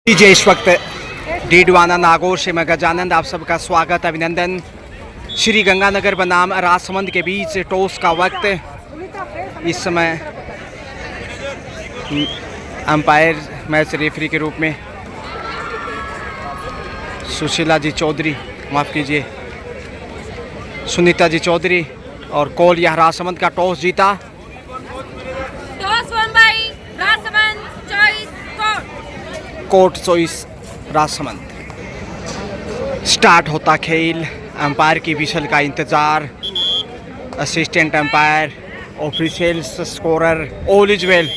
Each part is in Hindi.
लीजिए इस वक्त डीडवाना नागौर से मैं गजानंद आप सबका स्वागत अभिनंदन। श्री गंगानगर बनाम राजसमंद के बीच टॉस का वक्त। इस समय अंपायर मैच रेफरी के रूप में सुशीला जी चौधरी, माफ़ कीजिए सुनीता जी चौधरी, और कॉल यह राजसमंद का टॉस जीता। Court choice Rajsamand. स्टार्ट होता खेल, अंपायर की विशल का इंतज़ार, assistant umpire, officials, scorer, all is well.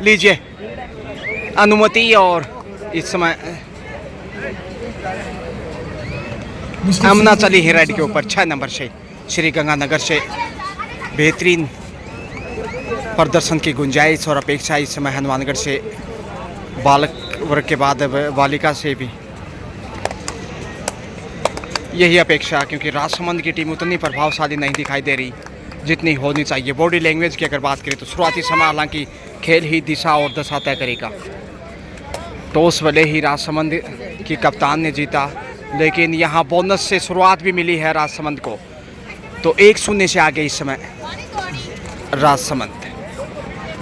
लीजिए अनुमति। और इस समय अमना चली है रेड के ऊपर 6 नंबर से। श्री गंगानगर से बेहतरीन प्रदर्शन की गुंजाइश और अपेक्षा इस समय हनुमानगढ़ से बालक वर्ग के बाद बालिका से भी यही अपेक्षा, क्योंकि राजसमंद की टीम उतनी प्रभावशाली नहीं दिखाई दे रही जितनी होनी चाहिए। बॉडी लैंग्वेज की अगर बात करें तो शुरुआती समय हालांकि खेल ही दिशा और दशा तय करेगा। टॉस भले ही राजसमंद की कप्तान ने जीता, लेकिन यहाँ बोनस से शुरुआत भी मिली है राजसमंद को, तो 1-0 से आगे इस समय राजसमंद।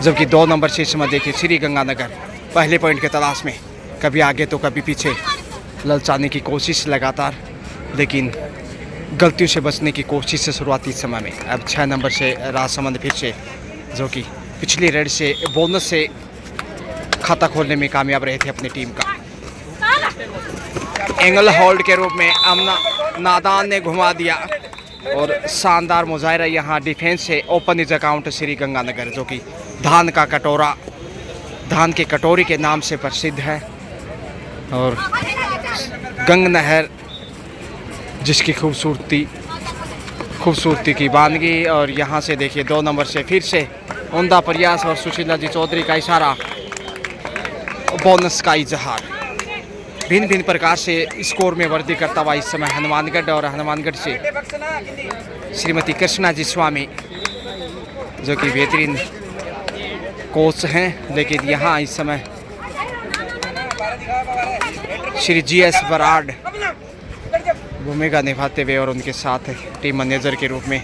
जबकि 2 नंबर से इस समय देखिए श्री गंगानगर पहले पॉइंट के तलाश में, कभी आगे तो कभी पीछे ललचाने की कोशिश लगातार, लेकिन गलतियों से बचने की कोशिश से शुरुआती समय में। अब 6 नंबर से राजसमंद फिर से, जो कि पिछली रेड से बोनस से खाता खोलने में कामयाब रहे थे अपनी टीम का। एंगल होल्ड के रूप में अमना नादान ने घुमा दिया और शानदार मुजाहिरा यहाँ डिफेंस से। Open is account Shri Ganganagar, जो कि धान का कटोरा, धान के कटोरी के नाम से प्रसिद्ध है, और गंग नहर जिसकी खूबसूरती की वानगी। और यहाँ से देखिए 2 नंबर से फिर से उम्दा प्रयास और सुशीला जी चौधरी का इशारा, बोनस का इजहार। भिन्न भिन्न प्रकार से स्कोर में वृद्धि करता हुआ इस समय हनुमानगढ़, और हनुमानगढ़ से श्रीमती कृष्णा जी स्वामी, जो कि बेहतरीन कोच हैं, लेकिन यहाँ इस समय श्री GS बराड भूमिका निभाते हुए और उनके साथ टीम मैनेजर के रूप में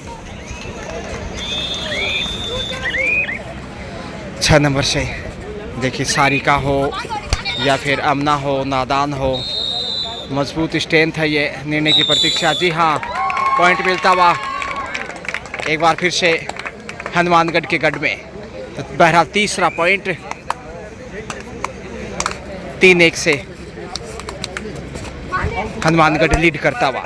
6 नंबर से देखिए सारिका हो या फिर अमना हो, नादान हो, मजबूत स्ट्रेंथ है ये। निर्णय की प्रतीक्षा। जी हाँ, पॉइंट मिलता हुआ एक बार फिर से हनुमानगढ़ के गढ़ में। तो बहरहाल तीसरा पॉइंट 3-1 से हनुमानगढ़ लीड करता हुआ।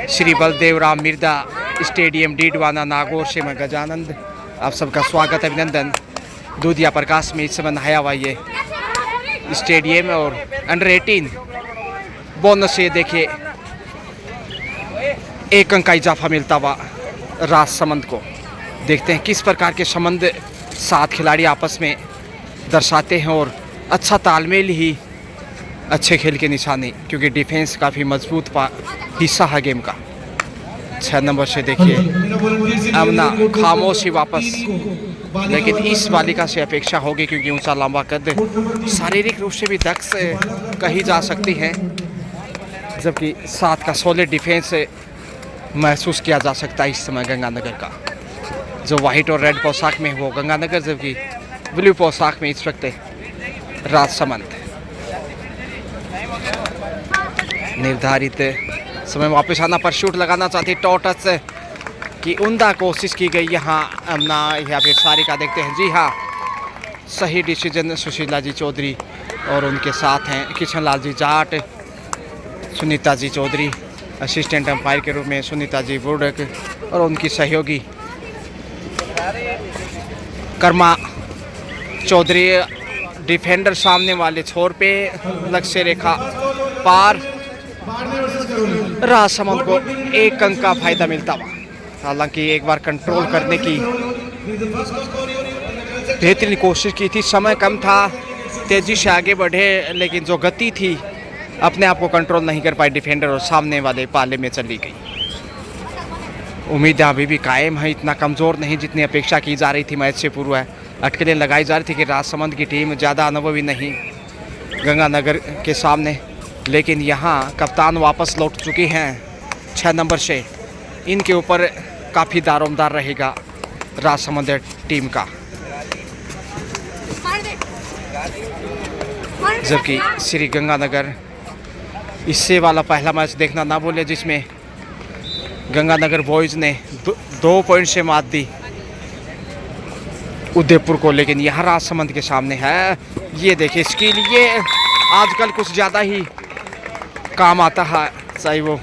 श्री बलदेव राम मिर्दा स्टेडियम डीडवाना नागौर से मैं गजानंद आप सबका स्वागत अभिनंदन। दूधिया प्रकाश में इस समय नहाया हुआ ये स्टेडियम, और अंडर 18 बोनस से देखिए 1 अंक का इजाफा मिलता हुआ राजसमंद को। देखते हैं किस प्रकार के संबंध 7 खिलाड़ी आपस में दर्शाते हैं, और अच्छा तालमेल ही अच्छे खेल के निशानी, क्योंकि डिफेंस काफ़ी मजबूत हिस्सा है गेम का। 6 नंबर से देखिए अमना खामोशी वापस, लेकिन इस बालिका से अपेक्षा होगी क्योंकि ऊंचा लंबा कद, शारीरिक रूप से भी दक्ष कही जा सकती है, जबकि 7 का सॉलिड डिफेंस महसूस किया जा सकता है इस समय गंगानगर का। जो वाइट और रेड पोशाक में वो गंगानगर, जबकि ब्लू पोशाक में इस वक्त राजसमंद। निर्धारित समय वापस आना पर शूट लगाना चाहती टॉटस की उम्दा कोशिश की गई यहाँ अमना या फिर सारिका। देखते हैं, जी हाँ सही डिसीजन सुशीला जी चौधरी, और उनके साथ हैं किशन लाल जी जाट, सुनीता जी चौधरी असिस्टेंट अंपायर के रूप में, सुनीता जी बुर्डक, और उनकी सहयोगी कर्मा चौधरी। डिफेंडर सामने वाले छोर पे, लक्ष्य रेखा पार। राजसमंद को 1 अंक का फायदा मिलता हुआ। हालांकि एक बार कंट्रोल करने की बेहतरीन कोशिश की थी, समय कम था, तेजी से आगे बढ़े, लेकिन जो गति थी अपने आप को कंट्रोल नहीं कर पाई डिफेंडर, और सामने वाले पाले में चली गई। उम्मीदें अभी भी कायम है, इतना कमज़ोर नहीं जितनी अपेक्षा की जा रही थी मैच से पूर्व है। अटकलें लगाई जा रही थी कि राजसमंद की टीम ज़्यादा अनुभवी नहीं, गंगानगर के सामने, लेकिन यहाँ कप्तान वापस लौट चुकी हैं 6 नंबर से। इनके ऊपर काफ़ी दारोमदार रहेगा राजसमंद टीम का। जबकि श्री गंगानगर इससे वाला पहला मैच देखना ना भूले, जिसमें गंगानगर बॉयज़ ने 2 पॉइंट से मात दी उदयपुर को। लेकिन यहाँ राजसमंद के सामने है, ये देखिए स्किल, ये आजकल कुछ ज़्यादा ही काम आता है, चाहे वो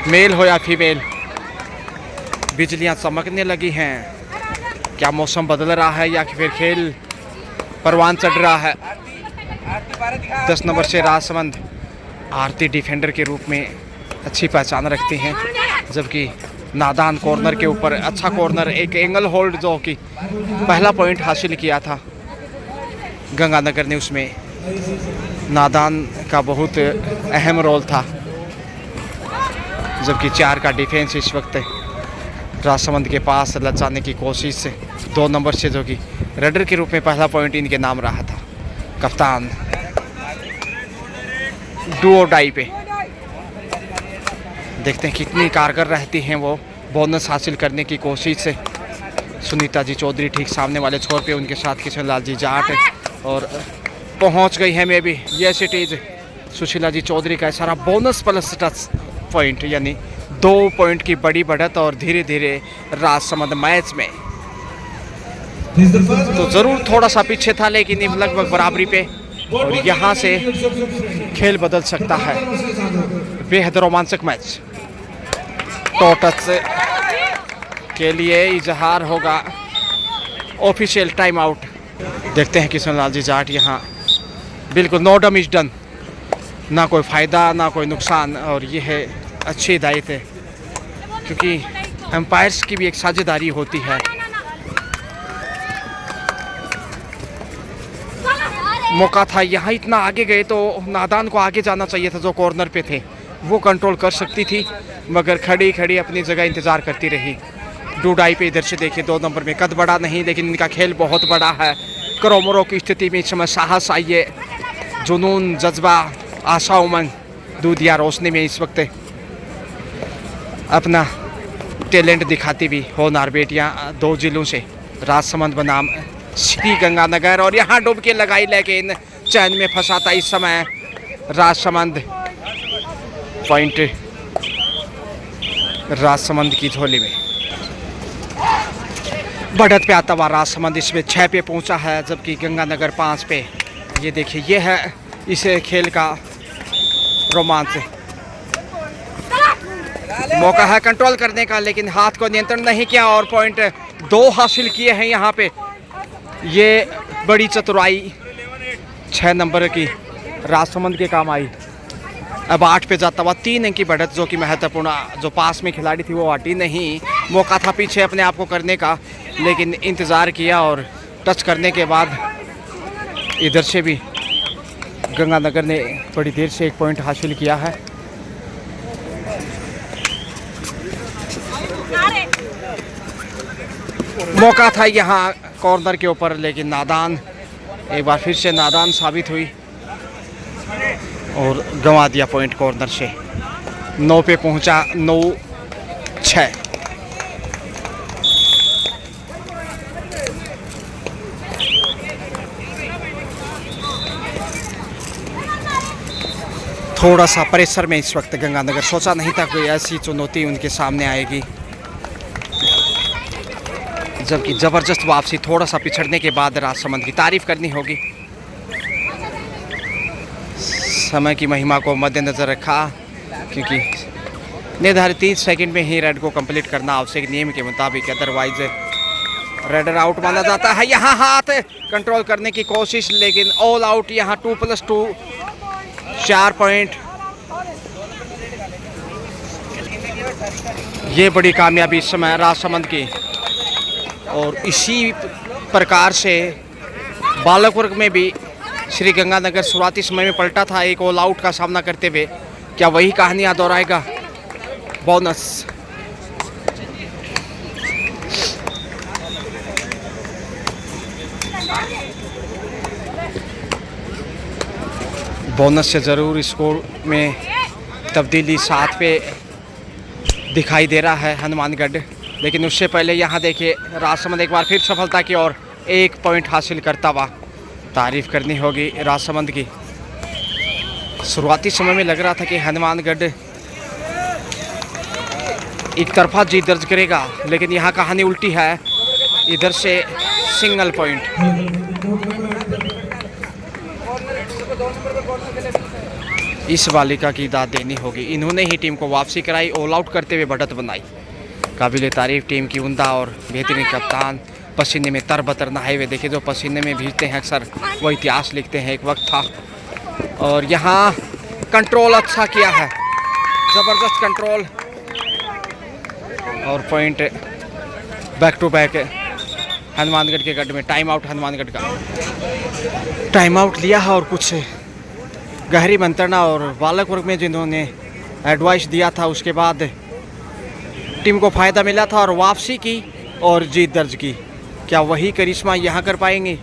मेल हो या फीमेल। बिजलियाँ चमकने लगी हैं, क्या मौसम बदल रहा है या फिर खेल परवान चढ़ रहा है। 10 नंबर से राजसमंद आरती डिफेंडर के रूप में अच्छी पहचान रखती हैं, जबकि नादान कॉर्नर के ऊपर अच्छा कॉर्नर, एक एंगल होल्ड जो कि पहला पॉइंट हासिल किया था गंगानगर ने, उसमें नादान का बहुत अहम रोल था। जबकि 4 का डिफेंस इस वक्त राजसमंद के पास लचाने की कोशिश से 2 नंबर से, जो कि रेडर के रूप में पहला पॉइंट इनके नाम रहा था। कप्तान डुओ डाई पे देखते हैं कितनी कारगर रहती हैं वो बोनस हासिल करने की कोशिश से। सुनीता जी चौधरी ठीक सामने वाले छोर पे, उनके साथ किशन लाल जी जाट, और पहुंच गई है मे भी ये सिटीज सुशीला जी चौधरी का सारा बोनस प्लस टच पॉइंट, यानी 2 पॉइंट की बड़ी बढ़त। और धीरे धीरे राजसमंद मैच में तो ज़रूर थोड़ा सा पीछे था, लेकिन लगभग बराबरी पे, और यहाँ से खेल बदल सकता है। बेहद रोमांचक मैच। टोटस के लिए इजहार होगा ऑफिशियल टाइम आउट। देखते हैं किशन लाल जी जाट, यहाँ बिल्कुल नो डैमेज डन, ना कोई फ़ायदा ना कोई नुकसान। और ये है अच्छी हिदायत है, क्योंकि एम्पायर्स की भी एक साझेदारी होती है। मौका था यहाँ, इतना आगे गए तो नादान को आगे जाना चाहिए था, जो कॉर्नर पे थे वो कंट्रोल कर सकती थी, मगर खड़ी खड़ी अपनी जगह इंतज़ार करती रही। डूडाई पे इधर से देखिए 2 नंबर में कद बड़ा नहीं, लेकिन इनका खेल बहुत बड़ा है। करोमरों की स्थिति में इस समय साहस आइए, जुनून, जज्बा, आशा, उमंग, दूधिया रोशनी में इस वक्त अपना टैलेंट दिखाती भी होनहार बेटियां 2 जिलों से, राजसमंद बनाम श्री गंगानगर। और यहाँ डुबकी लगाई, लेकिन चैन में फंसाता इस समय राजसमंद। पॉइंट राजसमंद की झोली में। बढ़त पे आता हुआ राजसमंद इसमें 6 पे पहुंचा है, जबकि गंगानगर 5 पे। ये देखिए, ये है इस खेल का रोमांच। मौका है कंट्रोल करने का, लेकिन हाथ को नियंत्रण नहीं किया और पॉइंट 2 हासिल किए हैं यहाँ पे। ये बड़ी चतुराई 6 नंबर की राजसमंद के काम आई। अब 8 पे जाता हुआ 3 अंक की बढ़त, जो कि महत्वपूर्ण, जो पास में खिलाड़ी थी वो हटी नहीं। मौका था पीछे अपने आप को करने का, लेकिन इंतज़ार किया और टच करने के बाद इधर से भी गंगानगर ने बड़ी देर से 1 पॉइंट हासिल किया है। मौका था यहाँ कॉर्नर के ऊपर, लेकिन नादान एक बार फिर से नादान साबित हुई और गंवा दिया पॉइंट कॉर्नर से। 9 पे पहुँचा, 9-6। थोड़ा सा प्रेशर में इस वक्त गंगानगर, सोचा नहीं था कोई ऐसी चुनौती उनके सामने आएगी, जबकि ज़बरदस्त वापसी। थोड़ा सा पिछड़ने के बाद राजसमंद की तारीफ करनी होगी। समय की महिमा को मद्देनज़र रखा, क्योंकि निर्धारित 30 सेकंड में ही रेड को कंप्लीट करना आवश्यक नियम के मुताबिक, अदरवाइज रेडर आउट माना जाता है। यहाँ हाथ कंट्रोल करने की कोशिश, लेकिन ऑल आउट। यहाँ 2+2 4 पॉइंट। ये बड़ी कामयाबी इस समय राजसमंद की। और इसी प्रकार से बालक वर्ग में भी श्री गंगानगर शुरुआती समय में पलटा था, एक ऑल आउट का सामना करते हुए। क्या वही कहानियाँ दोहराएगा बोनस? बोनस से ज़रूर स्कोर में तब्दीली 7 पे दिखाई दे रहा है हनुमानगढ़। लेकिन उससे पहले यहाँ देखिए राजसमंद एक बार फिर सफलता की और 1 पॉइंट हासिल करता हुआ। तारीफ़ करनी होगी राजसमंद की। शुरुआती समय में लग रहा था कि हनुमानगढ़ एक तरफा जीत दर्ज करेगा, लेकिन यहाँ कहानी उल्टी है। इधर से सिंगल पॉइंट। इस बालिका की दाद देनी होगी। इन्होंने ही टीम को वापसी कराई, ऑल आउट करते हुए बढ़त बनाई। काबिल तारीफ टीम की उम्दा और बेहतरीन कप्तान। पसीने में तरबतर नहाए हुए देखिए, जो पसीने में भीगते हैं अक्सर वो इतिहास लिखते हैं, एक वक्त था। और यहाँ कंट्रोल अच्छा किया है, ज़बरदस्त कंट्रोल और point back to back Hanumangarh के गढ़ में। टाइम आउट हनुमानगढ़ का टाइम आउट लिया है और कुछ गहरी मंत्रणा और बालक वर्ग में जिन्होंने एडवाइस दिया था, उसके बाद टीम को फ़ायदा मिला था और वापसी की और जीत दर्ज की। क्या वही करिश्मा यहाँ कर पाएंगे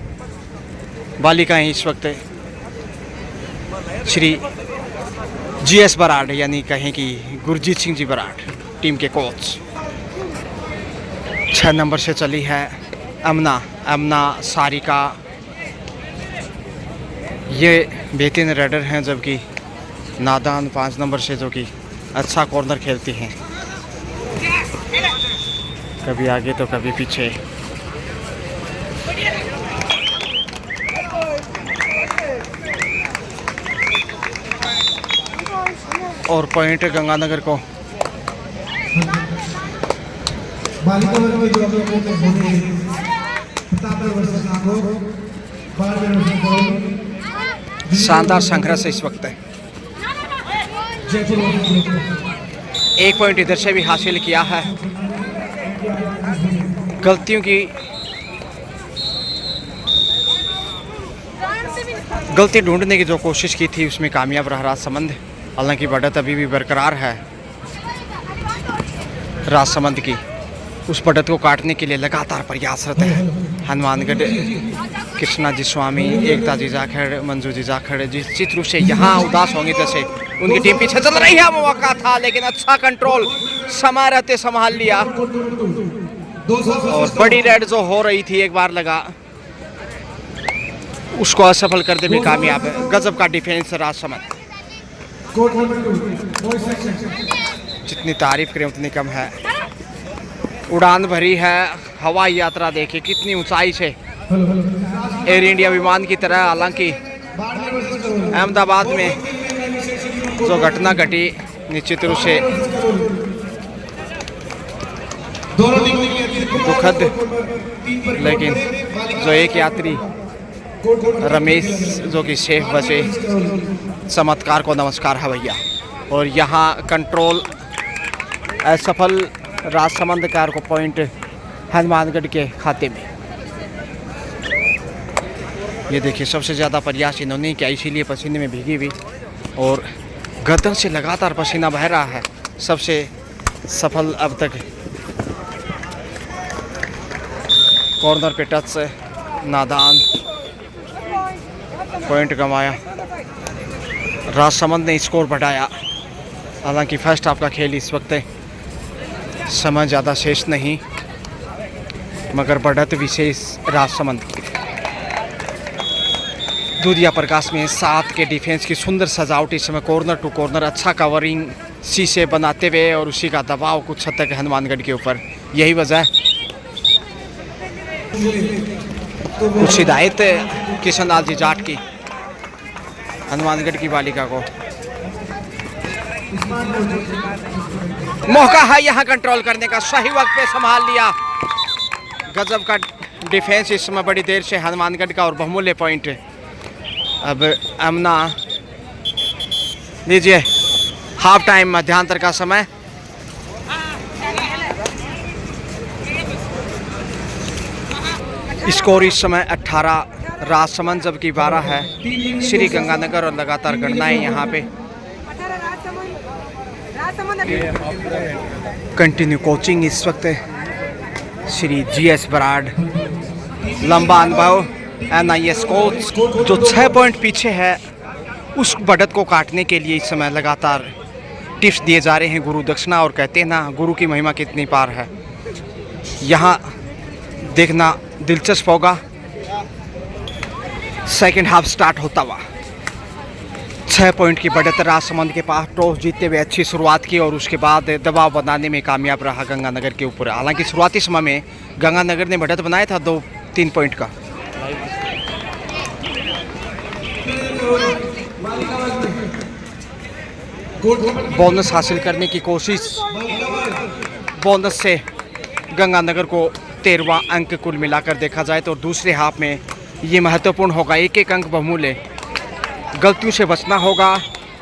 बालिकाएं? इस वक्त श्री GS बराड़ यानी कहें कि गुरजीत सिंह जी बराड़ टीम के कोच। 6 नंबर से चली है अमना सारिका। ये बेहतरीन रेडर हैं, जबकि नादान 5 नंबर से जो कि अच्छा कॉर्नर खेलती हैं, कभी आगे तो कभी पीछे। और पॉइंट गंगानगर को। शानदार संघर्ष इस वक्त है। 1 पॉइंट इधर से भी हासिल किया है। गलती ढूंढने की जो कोशिश की थी उसमें कामयाब रहा राजसमंद। हालांकि बढ़त अभी भी बरकरार है राजसमंद की। उस बढ़त को काटने के लिए लगातार प्रयासरत है हनुमानगढ़। कृष्णा जी स्वामी, एकता जी जाखड़, मंजू जी जाखड़ जिस रूप से यहाँ उदास होंगे जैसे उनकी टीम पीछे चल रही है। मौका था लेकिन अच्छा कंट्रोल समय रहते संभाल लिया। और बड़ी रेड जो हो रही थी एक बार लगा, उसको असफल करते भी कामयाब है। गजब का डिफेंस राजसमंद। जितनी तारीफ करें उतनी कम है। उड़ान भरी है हवाई यात्रा, देखिए कितनी ऊंचाई से एयर इंडिया विमान की तरह। हालांकि अहमदाबाद में जो घटना घटी निश्चित रूप से दुखद, लेकिन जो एक यात्री रमेश जो कि सेफ बचे, चमत्कार को नमस्कार है भैया। और यहाँ कंट्रोल असफल राजसमंद कार को पॉइंट हनुमानगढ़ के खाते में। ये देखिए सबसे ज़्यादा प्रयास इन्होंने किया, इसीलिए पसीने में भीगी हुई और गर्दन से लगातार पसीना बह रहा है। सबसे सफल अब तक कॉर्नर पे टच से नादान पॉइंट कमाया। राजसमंद ने स्कोर बढ़ाया। हालांकि फर्स्ट हाफ का खेल इस वक्त समय ज़्यादा शेष नहीं, मगर बढ़त विशेष राजसमंद की। दूधिया प्रकाश में 7 के डिफेंस की सुंदर सजावट। इस समय कॉर्नर टू कॉर्नर अच्छा कवरिंग शीशे बनाते हुए और उसी का दबाव कुछ हद तक हनुमानगढ़ के ऊपर। यही वजह कुछ हिदायत किशन लाल जी जाट की हनुमानगढ़ की बालिका को। मौका है यहाँ कंट्रोल करने का, सही वक्त पे संभाल लिया। गजब का डिफेंस इस समय बड़ी देर से हनुमानगढ़ का और बहुमूल्य पॉइंट। अब अमना लीजिए हाफ टाइम मध्यांतर का समय। स्कोर इस समय 18 राजसमंद जबकि 12 है श्री गंगानगर। और लगातार गणनाएं यहाँ पे कंटिन्यू कोचिंग इस वक्त श्री GS बराड़, लंबा अनुभव NIS कोच जो 6 पॉइंट पीछे है उस बढ़त को काटने के लिए इस समय लगातार टिप्स दिए जा रहे हैं गुरु दक्षिणा, और कहते हैं ना गुरु की महिमा कितनी पार है। यहाँ देखना दिलचस्प होगा। सेकंड हाफ स्टार्ट होता हुआ 6 पॉइंट की बढ़त राजसमंद के पास। टॉस जीतते हुए अच्छी शुरुआत की और उसके बाद दबाव बनाने में कामयाब रहा गंगानगर के ऊपर। हालांकि शुरुआती समय में गंगानगर ने बढ़त बनाया था 2-3 पॉइंट का। बोनस हासिल करने की कोशिश, बोनस से गंगानगर को 13वां अंक कुल मिलाकर देखा जाए तो। दूसरे हाफ में ये महत्वपूर्ण होगा, एक अंक बहुमूल्य। गलतियों से बचना होगा,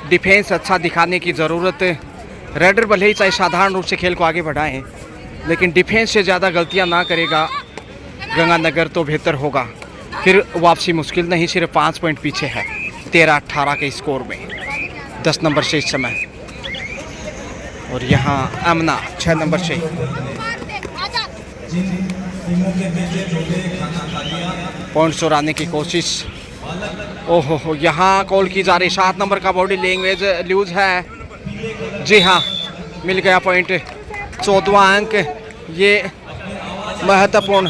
डिफेंस अच्छा दिखाने की ज़रूरत। रेडर भले ही चाहे साधारण रूप से खेल को आगे बढ़ाएं, लेकिन डिफेंस से ज़्यादा गलतियां ना करेगा गंगानगर तो बेहतर होगा। फिर वापसी मुश्किल नहीं, सिर्फ 5 पॉइंट पीछे है 13-18 के स्कोर में, 10 नंबर से इस समय। और यहाँ अमना 6 नंबर से। पॉइंट चुराने की कोशिश। ओहो, यहाँ कॉल की जा रही। 7 नंबर का बॉडी लैंग्वेज लूज है। जी हाँ, मिल गया पॉइंट, 14वां अंक। ये महत्वपूर्ण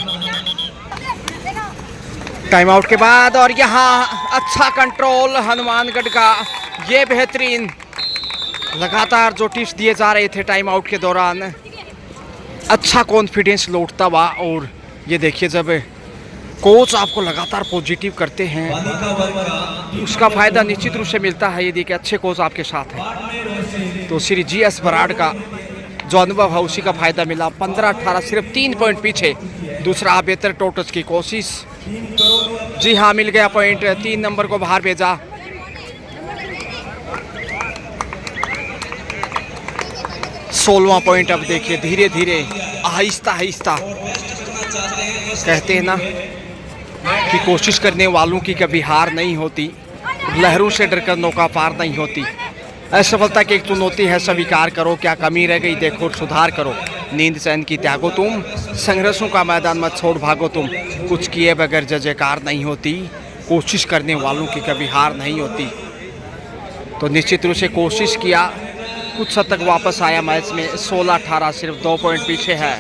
टाइम आउट के बाद। और यहाँ अच्छा कंट्रोल हनुमानगढ़ का, ये बेहतरीन। लगातार जो टिप्स दिए जा रहे थे टाइम आउट के दौरान, अच्छा कॉन्फिडेंस लौटता हुआ। और ये देखिए, जब कोच आपको लगातार पॉजिटिव करते हैं उसका फ़ायदा निश्चित रूप से मिलता है। ये देखिए, अच्छे कोच आपके साथ हैं तो श्री GS बराड़ का जो अनुभव है उसी का फ़ायदा मिला। 15-18 सिर्फ 3 पॉइंट पीछे। दूसरा बेहतर टोटस की कोशिश। जी हाँ, मिल गया पॉइंट, 3 नंबर को बाहर भेजा। सोलहवां पॉइंट। अब देखिए धीरे धीरे आहिस्ता आहिस्ता, कहते हैं ना कि कोशिश करने वालों की कभी हार नहीं होती, लहरों से डरकर नौका पार नहीं होती। असफलता की एक चुनौती है, स्वीकार करो, क्या कमी रह गई देखो, सुधार करो। नींद चैन की त्यागो तुम, संघर्षों का मैदान मत छोड़ भागो तुम। कुछ किए बगैर जयकार नहीं होती, कोशिश करने वालों की कभी हार नहीं होती। तो निश्चित रूप से कोशिश किया, कुछ हद तक वापस आया मैच में। 16-18 सिर्फ 2 पॉइंट पीछे है।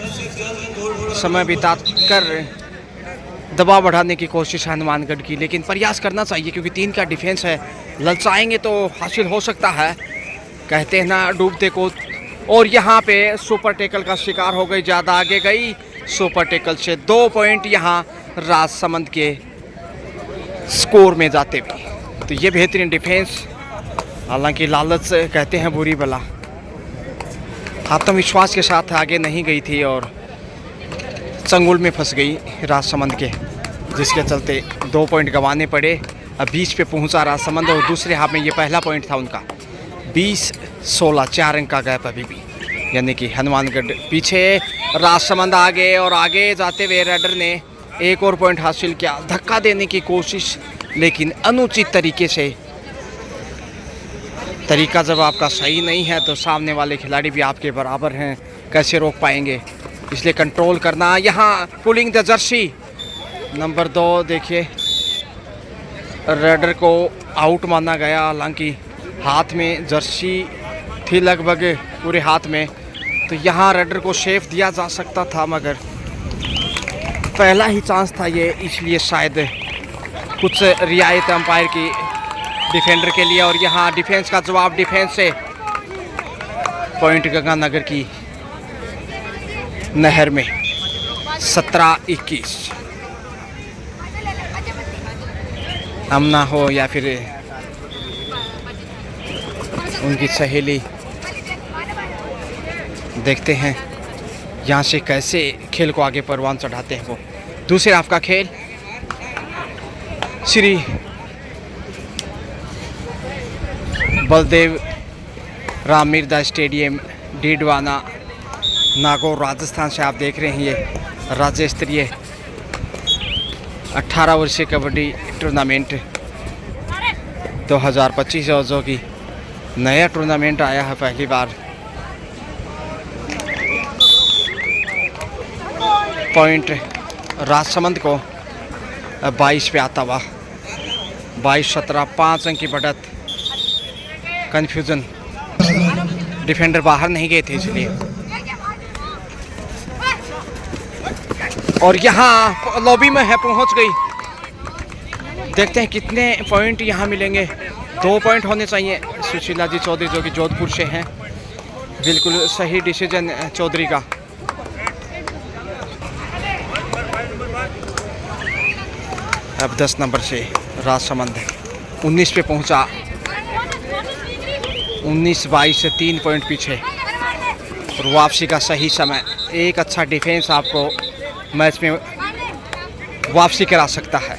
समय बिता कर दबाव बढ़ाने की कोशिश हनुमानगढ़ की, लेकिन प्रयास करना चाहिए क्योंकि 3 का डिफेंस है। ललचाएंगे तो हासिल हो सकता है, कहते हैं ना डूबते को। और यहाँ पे सुपर टेकल का शिकार हो गई, ज़्यादा आगे गई। सुपर टेकल से 2 पॉइंट यहाँ राजसमंद के स्कोर में जाते हुए। तो ये बेहतरीन डिफेंस, हालांकि लालच कहते हैं बुरी बला, आत्मविश्वास के साथ आगे नहीं गई थी और चंगुल में फंस गई राजसमंद के, जिसके चलते 2 पॉइंट गंवाने पड़े। अब 20 पे पहुंचा राजसमंद और दूसरे हाफ में ये पहला पॉइंट था उनका। 20-16 4 अंक का गैप अभी भी, यानी कि हनुमानगढ़ पीछे, राजसमंद आगे। और आगे जाते हुए रेडर ने एक और पॉइंट हासिल किया। धक्का देने की कोशिश, लेकिन अनुचित तरीके से। तरीका जब आपका सही नहीं है तो सामने वाले खिलाड़ी भी आपके बराबर हैं, कैसे रोक पाएंगे, इसलिए कंट्रोल करना। यहाँ पुलिंग द जर्सी नंबर 2, देखिए रेडर को आउट माना गया। हालांकि हाथ में जर्सी थी लगभग पूरे हाथ में, तो यहाँ रेडर को सेफ दिया जा सकता था, मगर पहला ही चांस था ये, इसलिए शायद कुछ रियायत अंपायर की डिफेंडर के लिए। और यहाँ डिफेंस का जवाब, डिफेंस से पॉइंट गंगानगर की नहर में। 17-21। अमना हो या फिर उनकी सहेली, देखते हैं यहाँ से कैसे खेल को आगे परवान चढ़ाते हैं वो। दूसरे हाफ का खेल श्री बलदेव राम मिर्जा स्टेडियम, डीडवाना, नागौर, राजस्थान से आप देख रहे हैं ये राज्य स्तरीय 18 वर्षीय कबड्डी टूर्नामेंट 2025, और जो कि नया टूर्नामेंट आया है पहली बार। पॉइंट राजसमंद को 22 पे आता हुआ, 22-17 5 अंक की बढ़त कन्फ्यूज़न, डिफेंडर बाहर नहीं गए थे इसलिए। और यहाँ लॉबी में है, पहुँच गई। देखते हैं कितने पॉइंट यहाँ मिलेंगे। 2 पॉइंट होने चाहिए। सुशीला जी चौधरी जो कि जोधपुर से हैं, बिल्कुल सही डिसीजन चौधरी का। अब 10 नंबर से राजसमंद 19 पे पहुंचा। 19-22 से 3 पॉइंट पीछे और वापसी का सही समय। एक अच्छा डिफेंस आपको मैच में वापसी करा सकता है।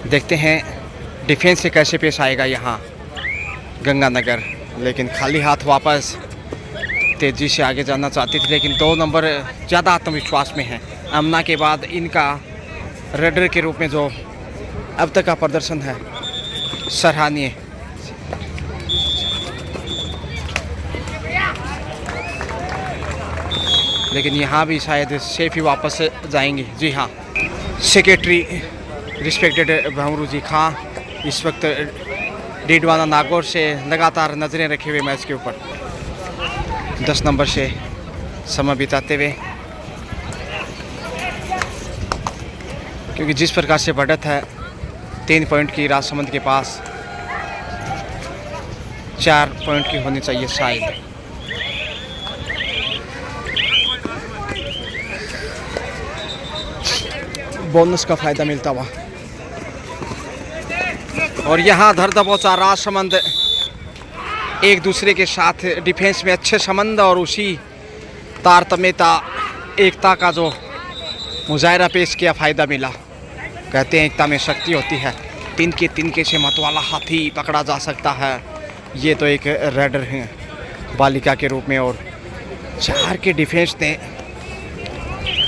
देखते हैं डिफेंस से कैसे पेश आएगा यहाँ गंगानगर। लेकिन खाली हाथ वापस तेज़ी से आगे जाना चाहती थी, लेकिन 2 नंबर ज़्यादा आत्मविश्वास में है। अमना के बाद इनका रेडर के रूप में जो अब तक का प्रदर्शन है सराहनीय। लेकिन यहाँ भी शायद सेफ ही वापस जाएंगे। जी हाँ, सेक्रेटरी रिस्पेक्टेड भंवरू जी खां इस वक्त डीडवाना नागौर से लगातार नज़रें रखे हुए मैच के ऊपर 10 नंबर से समय बिताते हुए, क्योंकि जिस प्रकार से बढ़त है 3 पॉइंट की राजसमंद के पास, 4 पॉइंट की होनी चाहिए शायद। बोनस का फायदा मिलता हुआ और यहाँ धर दबोचा राजसमंद एक दूसरे के साथ डिफेंस में अच्छे संबंध और उसी तारतम्यता एकता का जो मुजाहरा पेश किया, फ़ायदा मिला। कहते हैं एकता में शक्ति होती है। तिनके से मतवाला हाथी पकड़ा जा सकता है। ये तो एक रेडर है बालिका के रूप में और 4 के डिफेंस ने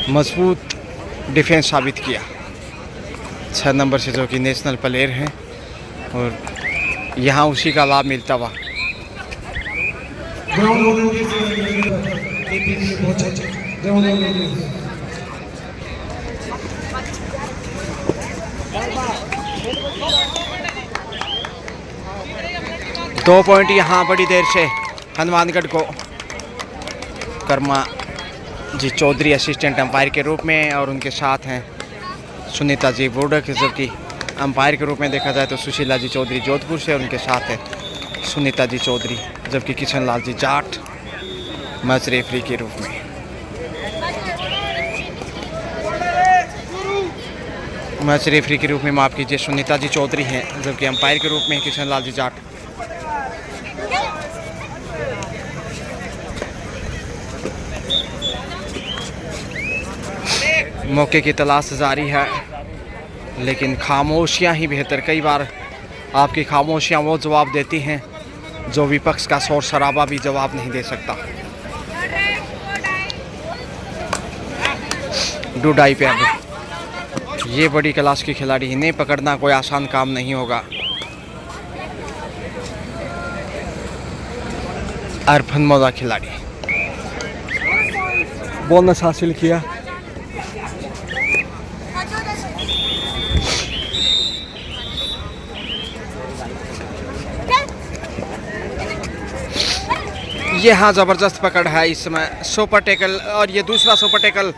मजबूत डिफेंस साबित किया। 6 नंबर से जो कि नेशनल प्लेयर हैं और यहाँ उसी का लाभ मिलता हुआ। दो पॉइंट यहाँ बड़ी देर से हनुमानगढ़ को। कर्मा जी चौधरी असिस्टेंट अंपायर के रूप में और उनके साथ हैं सुनीता जी बोर्डक, जबकि अंपायर के रूप में देखा जाए तो सुशीला जी चौधरी जोधपुर से और उनके साथ है सुनीता जी चौधरी, जबकि किशन लाल जी जाट मैच रेफरी के रूप में। मैच रेफरी के रूप में माफ़ कीजिए सुनीता जी चौधरी हैं, जबकि अंपायर के रूप में किशन लाल जी जाट। मौके की तलाश जारी है, लेकिन खामोशियां ही बेहतर। कई बार आपकी खामोशियां वो जवाब देती हैं जो विपक्ष का शोर शराबा भी जवाब नहीं दे सकता। डुडाई पे अब ये बड़ी क्लास की खिलाड़ी, इन्हें पकड़ना कोई आसान काम नहीं होगा। अरफन मौदा खिलाड़ी बोनस हासिल किया। ये हाँ ज़बरदस्त पकड़ है इस समय, सुपर टैकल, और ये दूसरा सुपर टैकल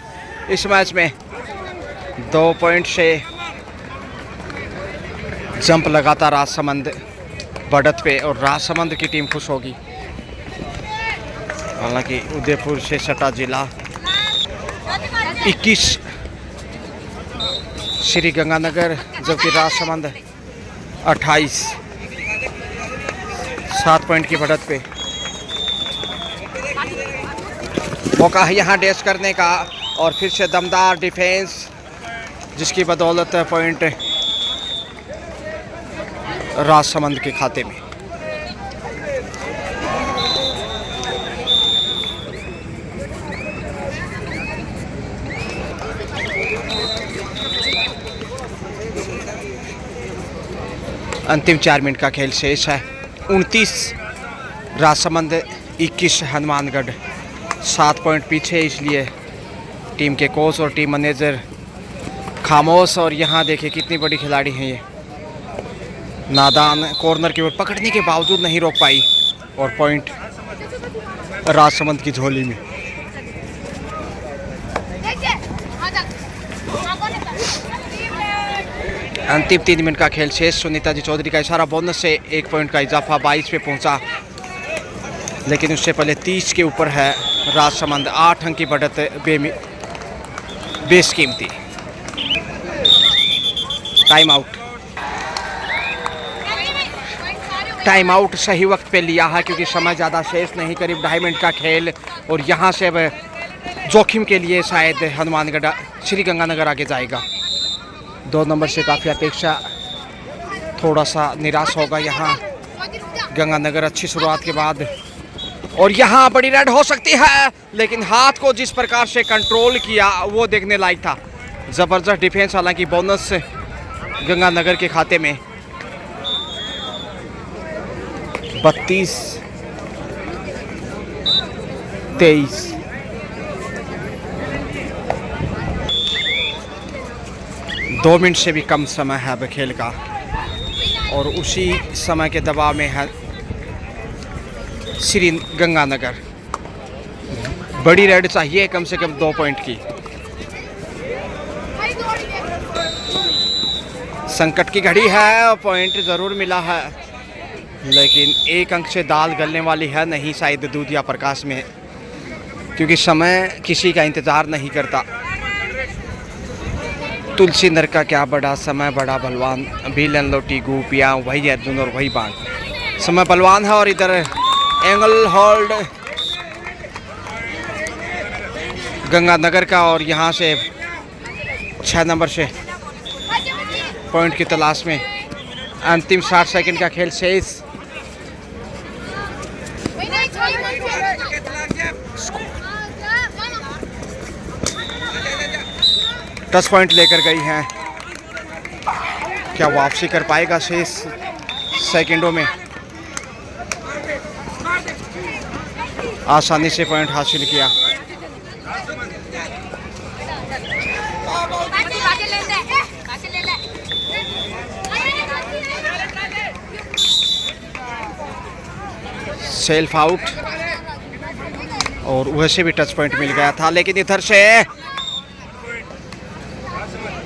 इस मैच में। 2 पॉइंट से जंप लगातार राजसमंद बढ़त पे और राजसमंद की टीम खुश होगी। हालांकि उदयपुर से सटा जिला 21, श्री गंगानगर जबकि राजसमंद 28, 7 पॉइंट की बढ़त पे। मौका है यहाँ डैश करने का और फिर से दमदार डिफेंस, जिसकी बदौलत पॉइंट राजसमंद के खाते में। अंतिम 4 मिनट का खेल शेष है। 29 राजसमंद, 21 हनुमानगढ़। 7 पॉइंट पीछे, इसलिए टीम के कोच और टीम मैनेजर खामोश। और यहाँ देखिए कितनी बड़ी खिलाड़ी हैं ये। नादान कॉर्नर की ओर पकड़ने के बावजूद नहीं रोक पाई और पॉइंट राजसमंद की झोली में। अंतिम 3 मिनट का खेल शेष। सुनीता जी चौधरी का इशारा बोनस से 1 पॉइंट का इजाफा 22 पे पहुंचा, लेकिन उससे पहले 30 के ऊपर है राजसमंद। 8 अंक की बढ़त बेशकीमती। Time out. टाइम आउट सही वक्त पे लिया है क्योंकि समय ज़्यादा शेष नहीं, करीब 2.5 मिनट का खेल, और यहाँ से अब जोखिम के लिए शायद हनुमानगढ़ श्री गंगानगर आगे जाएगा। 2 नंबर से काफ़ी अपेक्षा, थोड़ा सा निराश होगा यहाँ गंगानगर अच्छी शुरुआत के बाद। और यहाँ बड़ी रेड हो सकती है, लेकिन हाथ को जिस प्रकार से कंट्रोल किया वो देखने लायक था। ज़बरदस्त डिफेंस, हालांकि बोनस गंगानगर के खाते में। 32-23। दो मिनट से भी कम समय है अब खेल का, और उसी समय के दबाव में है श्री गंगानगर। बड़ी रेड चाहिए कम से कम 2 पॉइंट की। संकट की घड़ी है, पॉइंट ज़रूर मिला है, लेकिन 1 अंक से दाल गलने वाली है नहीं शायद दूधिया प्रकाश में, क्योंकि समय किसी का इंतज़ार नहीं करता। तुलसी नर का क्या बड़ा समय, बड़ा बलवान, भीलन लोटी गोपियाँ, वही अर्जुन और वही बाण। समय बलवान है, और इधर एंगल होल्ड गंगानगर का, और यहाँ से 6 नंबर से पॉइंट की तलाश में। अंतिम 60 सेकंड का खेल शेष। दस पॉइंट लेकर गई हैं, क्या वापसी कर पाएगा शेष सेकंडों में? आसानी से पॉइंट हासिल किया। सेल्फ आउट, और वैसे भी टच पॉइंट मिल गया था, लेकिन इधर से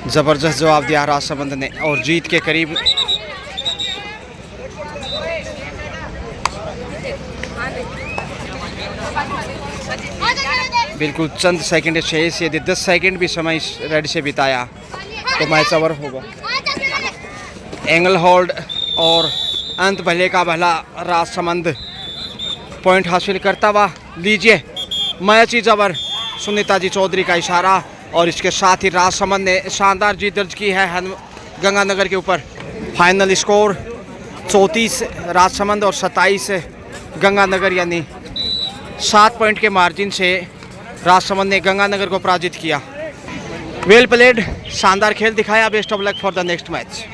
जबरदस्त जवाब दिया राजसमंद ने, और जीत के करीब। बिल्कुल चंद सेकंड शेष, यदि 10 सेकंड भी समय इस रेड से बिताया तो मैच ओवर होगा। एंगल होल्ड और अंत भले का भला राजसमंद पॉइंट हासिल करता हुआ। लीजिए match is over, Sunita ji Chaudhary का इशारा, और इसके साथ ही राजसमंद ने शानदार जीत दर्ज की है गंगानगर के ऊपर। फाइनल स्कोर 34 राजसमंद और 27 गंगानगर, यानी 7 पॉइंट के मार्जिन से राजसमंद ने गंगानगर को पराजित किया। वेल प्लेड, शानदार खेल दिखाया। Best of luck for the next match.